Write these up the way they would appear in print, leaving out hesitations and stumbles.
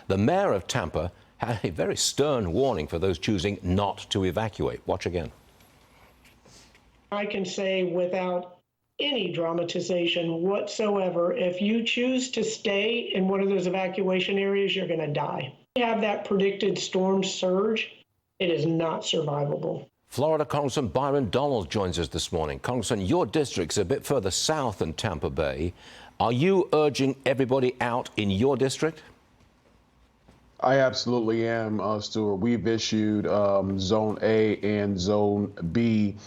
the mayor of Tampa had a very stern warning for those choosing not to evacuate. Watch again. I can say without any dramatization whatsoever, if you choose to stay in one of those evacuation areas, you're going to die. We have that predicted storm surge. It is not survivable. Florida Congressman Byron Donalds joins us this morning. Congressman, your district's a bit further south than Tampa Bay. Are you urging everybody out in your district? I absolutely am, Stuart. We've issued Zone A and Zone B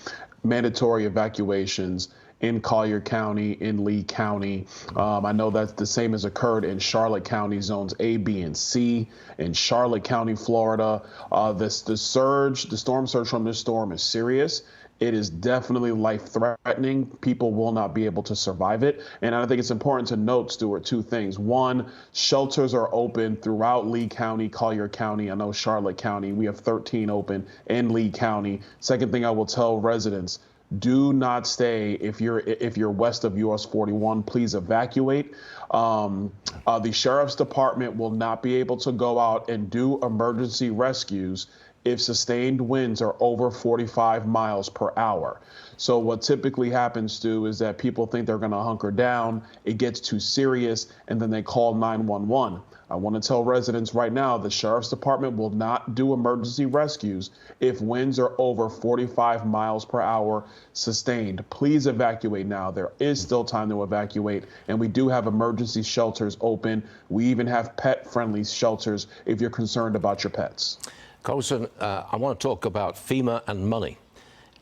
mandatory evacuations in Collier County, in Lee County. I know that the same has occurred in Charlotte County, zones A, B, and C. In Charlotte County, Florida, the storm surge from this storm is serious. It is definitely life-threatening. People will not be able to survive it. And I think it's important to note, Stuart, two things. One, shelters are open throughout Lee County, Collier County. I know Charlotte County, we have 13 open in Lee County. Second thing I will tell residents, do not stay if you're west of US 41. Please evacuate. The sheriff's department will not be able to go out and do emergency rescues if sustained winds are over 45 miles per hour. So what typically happens, Stu, is that people think they're going to hunker down, it gets too serious, and then they call 911. I want to tell residents right now, the sheriff's department will not do emergency rescues if winds are over 45 miles per hour sustained. Please evacuate now. There is still time to evacuate, and we do have emergency shelters open. We even have pet-friendly shelters if you're concerned about your pets. Congressman, I want to talk about FEMA and money.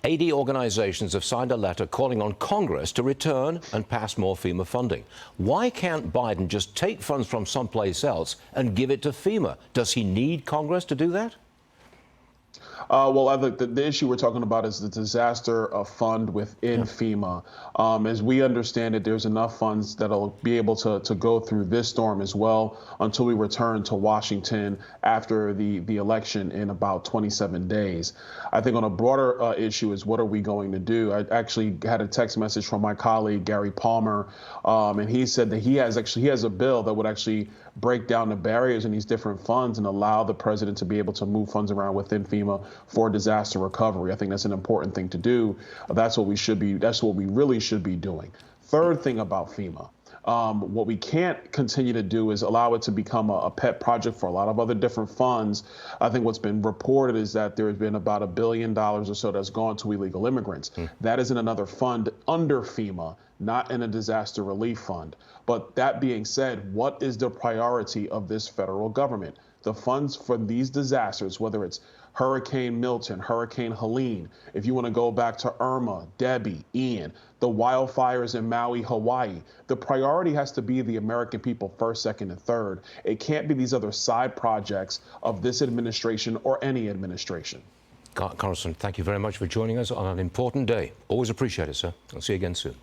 80 organizations have signed a letter calling on Congress to return and pass more FEMA funding. Why can't Biden just take funds from someplace else and give it to FEMA? Does he need Congress to do that? Well, I think the issue we're talking about is the disaster fund within FEMA. As we understand it, there's enough funds that'll be able to go through this storm as well until we return to Washington after the election in about 27 days. I think on a broader issue is what are we going to do? I actually had a text message from my colleague, Gary Palmer, and he said that he has a bill that would actually break down the barriers in these different funds and allow the president to be able to move funds around within FEMA for disaster recovery. I think that's an important thing to do. That's what we really should be doing. Third thing about FEMA, what we can't continue to do is allow it to become a pet project for a lot of other different funds. I think what's been reported is that there has been about $1 billion or so that's gone to illegal immigrants. That is in another fund under FEMA, not in a disaster relief fund. But that being said, what is the priority of this federal government? The funds for these disasters, whether it's Hurricane Milton, Hurricane Helene, if you want to go back to Irma, Debbie, Ian, the wildfires in Maui, Hawaii, the priority has to be the American people first, second, and third. It can't be these other side projects of this administration or any administration. Congressman, thank you very much for joining us on an important day. Always appreciate it, sir. I'll see you again soon.